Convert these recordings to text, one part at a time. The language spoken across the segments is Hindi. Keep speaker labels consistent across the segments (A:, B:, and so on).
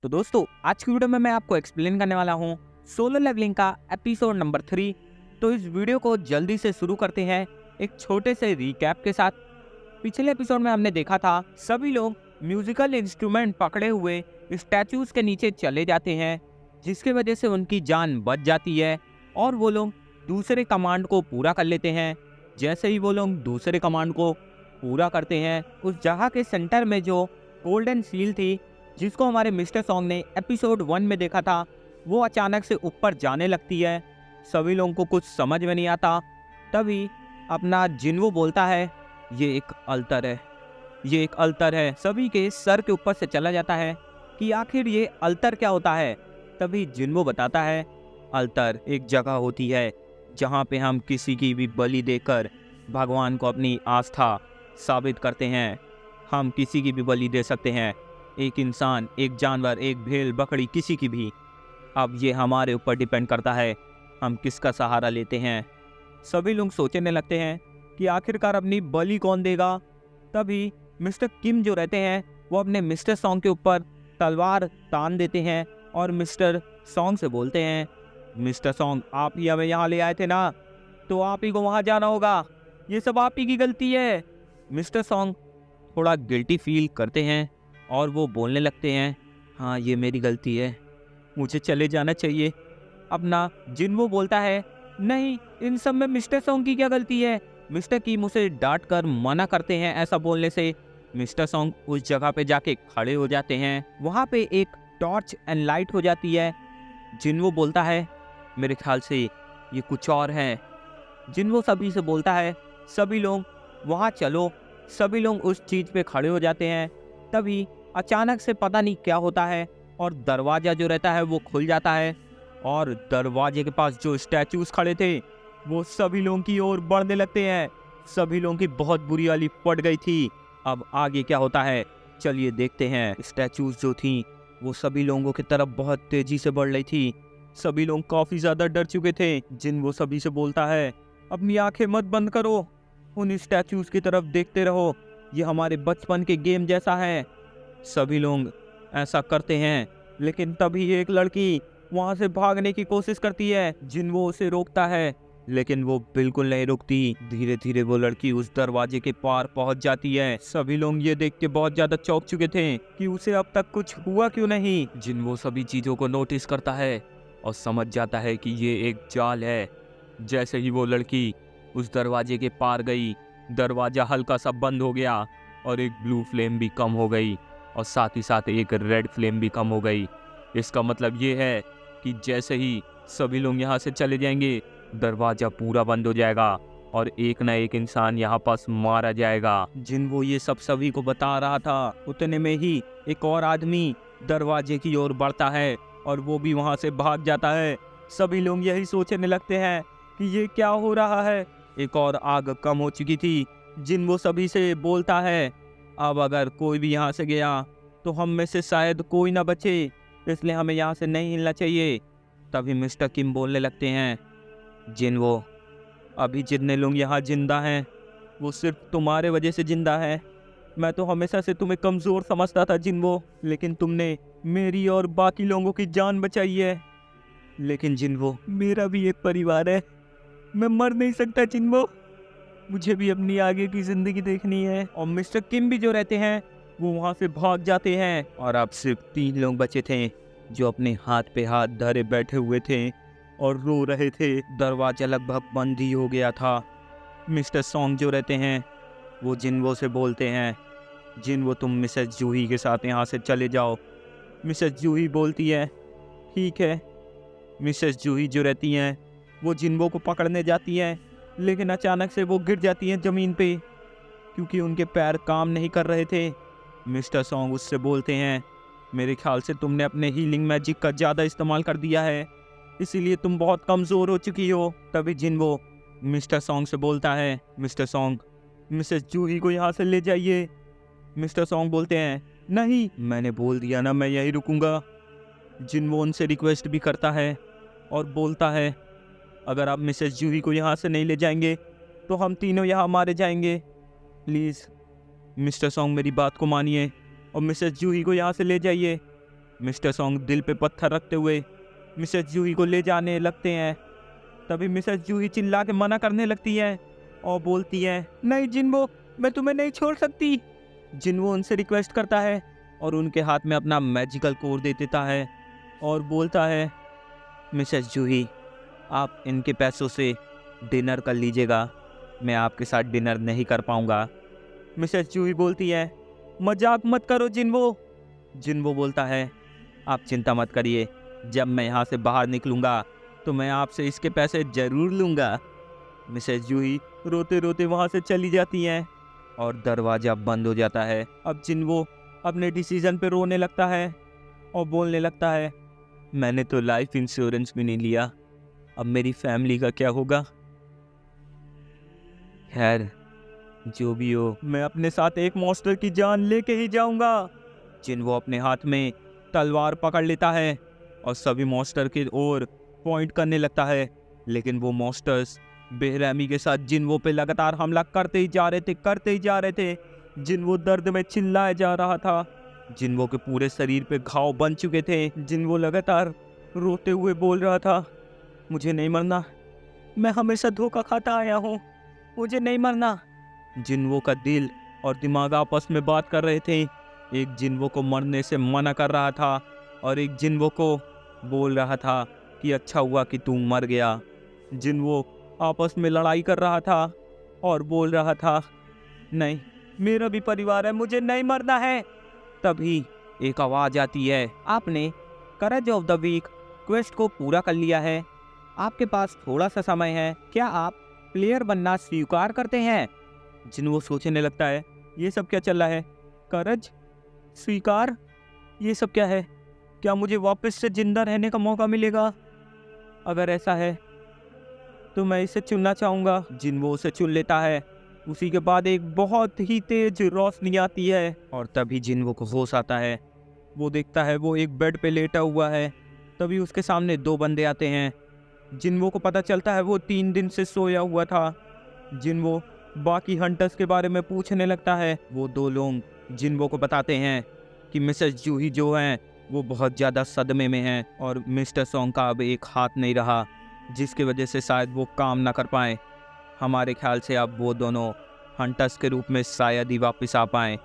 A: तो दोस्तों आज की वीडियो में मैं आपको एक्सप्लेन करने वाला हूँ सोलो लेवलिंग का एपिसोड नंबर 3। तो इस वीडियो को जल्दी से शुरू करते हैं एक छोटे से रिकैप के साथ। पिछले एपिसोड में हमने देखा था सभी लोग म्यूजिकल इंस्ट्रूमेंट पकड़े हुए स्टैचूज के नीचे चले जाते हैं, जिसकी वजह से उनकी जान बच जाती है और वो लोग दूसरे कमांड को पूरा कर लेते हैं। जैसे ही वो लोग दूसरे कमांड को पूरा करते हैं, उस जगह के सेंटर में जो गोल्डन सील थी जिसको हमारे मिस्टर सॉन्ग ने एपिसोड 1 में देखा था, वो अचानक से ऊपर जाने लगती है। सभी लोगों को कुछ समझ में नहीं आता। तभी अपना जिन्वो बोलता है ये एक अल्तर है, ये एक अल्तर है। सभी के सर के ऊपर से चला जाता है कि आखिर ये अल्तर क्या होता है। तभी जिन्वो बताता है अल्तर एक जगह होती है जहाँ पे हम किसी की भी बलि देकर भगवान को अपनी आस्था साबित करते हैं। हम किसी की भी बलि दे सकते हैं, एक इंसान, एक जानवर, एक भेड़, बकरी, किसी की भी। अब ये हमारे ऊपर डिपेंड करता है हम किसका सहारा लेते हैं। सभी लोग सोचने लगते हैं कि आखिरकार अपनी बलि कौन देगा। तभी मिस्टर किम जो रहते हैं वो अपने मिस्टर सॉन्ग के ऊपर तलवार तान देते हैं और मिस्टर सॉन्ग से बोलते हैं मिस्टर सॉन्ग, आप ही हमें यहाँ ले आए थे ना, तो आप ही को वहाँ जाना होगा, ये सब आप ही की गलती है। मिस्टर सॉन्ग थोड़ा गिल्टी फील करते हैं और वो बोलने लगते हैं हाँ ये मेरी गलती है, मुझे चले जाना चाहिए। अपना जिन्वो बोलता है नहीं, इन सब में मिस्टर सॉन्ग की क्या गलती है। मिस्टर किम उसे डांट कर मना करते हैं ऐसा बोलने से। मिस्टर सॉन्ग उस जगह पे जाके खड़े हो जाते हैं। वहाँ पे एक टॉर्च एंड लाइट हो जाती है। जिन्वो बोलता है मेरे ख्याल से ये कुछ और है। जिन्वो सभी से बोलता है सभी लोग वहाँ चलो। सभी लोग उस चीज पे खड़े हो जाते हैं। तभी अचानक से पता नहीं क्या होता है और दरवाजा जो रहता है वो खुल जाता है और दरवाजे के पास जो स्टैचूज खड़े थे वो सभी लोगों की ओर बढ़ने लगते हैं। सभी लोगों की बहुत बुरी वाली पड़ गई थी। अब आगे क्या होता है चलिए देखते हैं। स्टैचूज जो थी वो सभी लोगों की तरफ बहुत तेजी से बढ़ रही थी। सभी लोग काफी ज्यादा डर चुके थे। जिन वो सभी से बोलता है अपनी आंखें मत बंद करो, उन स्टैचूज की तरफ देखते रहो, ये हमारे बचपन के गेम जैसा है। सभी लोग ऐसा करते हैं, लेकिन तभी एक लड़की वहां से भागने की कोशिश करती है। जिन्वो उसे रोकता है, लेकिन वो बिल्कुल नहीं रुकती। धीरे धीरे वो लड़की उस दरवाजे के पार पहुंच जाती है। सभी लोग ये देख के बहुत ज्यादा चौंक चुके थे कि उसे अब तक कुछ हुआ क्यों नहीं। जिन्वो सभी चीजों को नोटिस करता है और समझ जाता है कि ये एक जाल है। जैसे ही वो लड़की उस दरवाजे के पार गई, दरवाजा हल्का सा बंद हो गया और एक ब्लू फ्लेम भी कम हो गई और साथ ही साथ एक रेड फ्लेम भी कम हो गई। इसका मतलब ये है कि जैसे ही सभी लोग यहाँ से चले जाएंगे, दरवाजा पूरा बंद हो जाएगा और एक ना एक इंसान यहाँ पास मारा जाएगा। जिन्वो ये सब सभी को बता रहा था, उतने में ही एक और आदमी दरवाजे की ओर बढ़ता है और वो भी वहाँ से भाग जाता है। सभी लोग यही सोचने लगते हैं कि ये क्या हो रहा है। एक और आग कम हो चुकी थी। जिन्वो सभी से बोलता है अब अगर कोई भी यहाँ से गया तो हम में से शायद कोई ना बचे, इसलिए हमें यहाँ से नहीं हिलना चाहिए। तभी मिस्टर किम बोलने लगते हैं जिन्वो, अभी जितने लोग यहाँ जिंदा हैं वो सिर्फ तुम्हारे वजह से जिंदा है। मैं तो हमेशा से तुम्हें कमज़ोर समझता था जिन्वो, लेकिन तुमने मेरी और बाकी लोगों की जान बचाई है। लेकिन जिन्वो मेरा भी एक परिवार है, मैं मर नहीं सकता जिन्वो, मुझे भी अपनी आगे की जिंदगी देखनी है। और मिस्टर किम भी जो रहते हैं वो वहाँ से भाग जाते हैं और अब सिर्फ 3 लोग बचे थे जो अपने हाथ पे हाथ धरे बैठे हुए थे और रो रहे थे। दरवाजा लगभग बंद ही हो गया था। मिस्टर सॉन्ग जो रहते हैं वो जिन्वो से बोलते हैं जिन्वो तुम मिसेस जूही के साथ यहाँ से चले जाओ। मिसेस जूही बोलती है ठीक है। मिसेस जूही जो रहती हैं वो जिन्वो को पकड़ने जाती हैं, लेकिन अचानक से वो गिर जाती हैं ज़मीन पे क्योंकि उनके पैर काम नहीं कर रहे थे। मिस्टर सॉन्ग उससे बोलते हैं मेरे ख्याल से तुमने अपने हीलिंग मैजिक का ज़्यादा इस्तेमाल कर दिया है, इसीलिए तुम बहुत कमज़ोर हो चुकी हो। तभी जिन्वो मिस्टर सॉन्ग से बोलता है मिस्टर सॉन्ग मिसेस जूही को यहाँ से ले जाइए। मिस्टर सॉन्ग बोलते हैं नहीं, मैंने बोल दिया ना मैं यहीं रुकूंगा। जिन्वो उनसे रिक्वेस्ट भी करता है और बोलता है अगर आप मिसेस जूही को यहाँ से नहीं ले जाएंगे तो हम तीनों यहाँ मारे जाएंगे। प्लीज़ मिस्टर सॉन्ग मेरी बात को मानिए और मिसेस जूही को यहाँ से ले जाइए। मिस्टर सॉन्ग दिल पे पत्थर रखते हुए मिसेस जूही को ले जाने लगते हैं। तभी मिसेस जूही चिल्ला के मना करने लगती है और बोलती है, नहीं जिन्वो, मैं तुम्हें नहीं छोड़ सकती। जिन्वो उनसे रिक्वेस्ट करता है और उनके हाथ में अपना मैजिकल कोर दे देता है और बोलता है, मिसेस जूही, आप इनके पैसों से डिनर कर लीजिएगा, मैं आपके साथ डिनर नहीं कर पाऊंगा। मिसेस जूही बोलती है, मजाक मत करो जिन्वो। जिन्वो बोलता है, आप चिंता मत करिए, जब मैं यहाँ से बाहर निकलूँगा तो मैं आपसे इसके पैसे ज़रूर लूँगा। मिसेस जूही रोते रोते वहाँ से चली जाती हैं और दरवाज़ा बंद हो जाता है। अब जिन्वो अपने डिसीज़न पे रोने लगता है और बोलने लगता है, मैंने तो लाइफ इंश्योरेंस भी नहीं लिया, अब मेरी फैमिली का क्या होगा। खैर जो भी हो, मैं अपने साथ एक मॉन्स्टर की जान लेके ही जाऊंगा। जिन्वो अपने हाथ में तलवार पकड़ लेता है और सभी मॉन्स्टर की ओर पॉइंट करने लगता है, लेकिन वो मॉन्स्टर्स बेरहमी के साथ जिन्वो पे लगातार हमला करते ही जा रहे थे। जिन्वो दर्द में चिल्लाया जा रहा था। जिन्वो के पूरे शरीर पे घाव बन चुके थे। जिन्वो लगातार रोते हुए बोल रहा था, मुझे नहीं मरना, मैं हमेशा धोखा खाता आया हूँ, मुझे नहीं मरना। जिन्वो का दिल और दिमाग आपस में बात कर रहे थे। एक जिन्वो को मरने से मना कर रहा था और एक जिन्वो को बोल रहा था कि अच्छा हुआ कि तू मर गया। जिन्वो आपस में लड़ाई कर रहा था और बोल रहा था, नहीं, मेरा भी परिवार है, मुझे नहीं मरना है। तभी एक आवाज़ आती है, आपने courage of the week quest को पूरा कर लिया है, आपके पास थोड़ा सा समय है, क्या आप प्लेयर बनना स्वीकार करते हैं। जिन्वो सोचने लगता है, ये सब क्या चल रहा है, करेज स्वीकार, ये सब क्या है, क्या मुझे वापस से जिंदा रहने का मौका मिलेगा। अगर ऐसा है तो मैं इसे चुनना चाहूँगा। जिन्वो उसे चुन लेता है। उसी के बाद एक बहुत ही तेज रोशनी आती है और तभी जिन्वो को होश आता है। वो देखता है वो एक बेड पे लेटा हुआ है। तभी उसके सामने दो बंदे आते हैं। जिन्वो को पता चलता है वो 3 दिन से सोया हुआ था। जिन्वो बाकी हंटर्स के बारे में पूछने लगता है। वो दो लोग जिन्वो को बताते हैं कि मिसेस जूही जो हैं वो बहुत ज़्यादा सदमे में हैं और मिस्टर सॉन्ग का अब एक हाथ नहीं रहा, जिसकी वजह से शायद वो काम ना कर पाएँ। हमारे ख्याल से अब वो दोनों हंटर्स के रूप में शायद ही वापस आ पाएँ।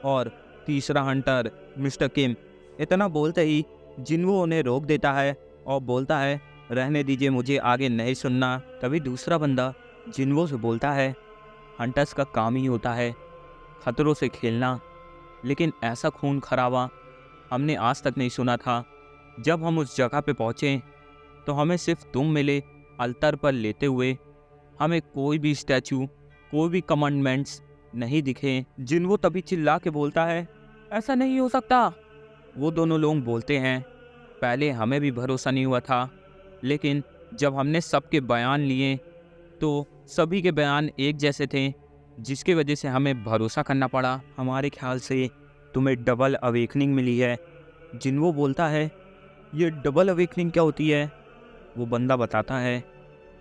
A: और तीसरा हंटर मिस्टर किम, इतना बोलते ही जिन्वो उन्हें रोक देता है और बोलता है, रहने दीजिए, मुझे आगे नहीं सुनना। तभी दूसरा बंदा जिन्वो से बोलता है, हंटर्स का काम ही होता है खतरों से खेलना, लेकिन ऐसा खून खराबा हमने आज तक नहीं सुना था। जब हम उस जगह पे पहुँचे तो हमें सिर्फ तुम मिले अल्तर पर लेते हुए, हमें कोई भी स्टैचू, कोई भी कमांडमेंट्स नहीं दिखे। जिन्वो तभी चिल्ला के बोलता है, ऐसा नहीं हो सकता। वो दोनों लोग बोलते हैं, पहले हमें भी भरोसा नहीं हुआ था, लेकिन जब हमने सबके बयान लिए तो सभी के बयान एक जैसे थे, जिसकी वजह से हमें भरोसा करना पड़ा। हमारे ख्याल से तुम्हें डबल अवेकनिंग मिली है। जिन्वो बोलता है, ये डबल अवेकनिंग क्या होती है। वो बंदा बताता है,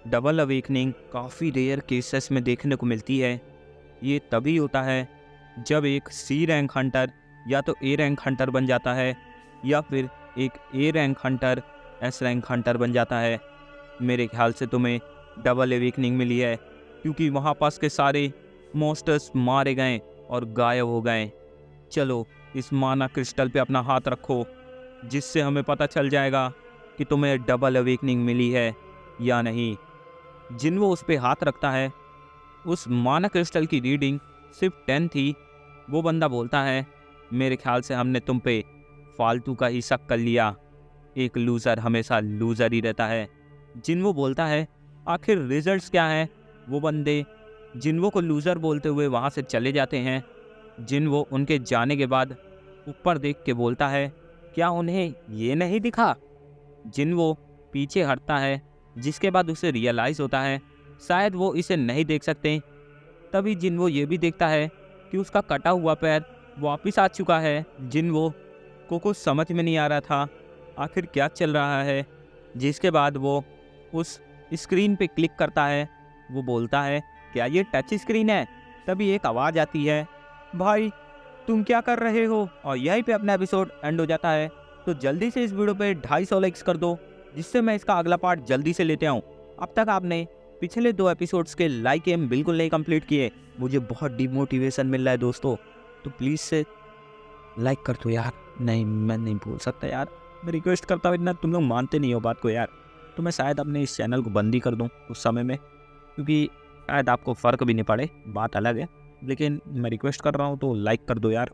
A: डबल अवेकनिंग काफ़ी रेयर केसेस में देखने को मिलती है। ये तभी होता है जब एक सी रैंक हंटर या तो ए रैंक हंटर बन जाता है या फिर एक A rank hunter S rank hunter बन जाता है। मेरे ख्याल से तुम्हें डबल अवेकनिंग मिली है क्योंकि वहाँ पास के सारे मॉन्स्टर्स मारे गए और गायब हो गए। चलो इस माना क्रिस्टल पे अपना हाथ रखो, जिससे हमें पता चल जाएगा कि तुम्हें डबल अवेकनिंग मिली है या नहीं। जिन्वो उस पे हाथ रखता है। उस माना क्रिस्टल की रीडिंग सिर्फ 10 थी। वो बंदा बोलता है, मेरे ख्याल से हमने तुम पे फालतू का ही शक कर लिया, एक लूज़र हमेशा लूज़र ही रहता है। जिन्वो बोलता है, आखिर रिजल्ट्स क्या हैं। वो बंदे जिन्वो को लूज़र बोलते हुए वहाँ से चले जाते हैं। जिन्वो उनके जाने के बाद ऊपर देख के बोलता है, क्या उन्हें ये नहीं दिखा। जिन्वो पीछे हटता है, जिसके बाद उसे रियलाइज़ होता है शायद वो इसे नहीं देख सकते। तभी जिन्वो ये भी देखता है कि उसका कटा हुआ पैर वापस आ चुका है। जिन्वो को कुछ समझ में नहीं आ रहा था आखिर क्या चल रहा है, जिसके बाद वो उस स्क्रीन पे क्लिक करता है। वो बोलता है, क्या ये टच स्क्रीन है। तभी एक आवाज़ आती है, भाई तुम क्या कर रहे हो। और यहीं पे अपना एपिसोड एंड हो जाता है। तो जल्दी से इस वीडियो पे 250 लाइक्स कर दो, जिससे मैं इसका अगला पार्ट जल्दी से लेते आऊँ। अब तक आपने पिछले 2 एपिसोड्स के लाइक एम बिल्कुल नहीं कंप्लीट किए, मुझे बहुत डिमोटिवेशन मिल रहा है दोस्तों, तो प्लीज़ से लाइक कर दो यार। नहीं, मैं नहीं बोल सकता यार, मैं रिक्वेस्ट करता हूँ, इतना तुम लोग मानते नहीं हो बात को यार, तो मैं शायद अपने इस चैनल को बंद ही कर दूँ उस समय में, क्योंकि शायद आपको फ़र्क भी नहीं पड़े, बात अलग है, लेकिन मैं रिक्वेस्ट कर रहा हूँ तो लाइक कर दो यार।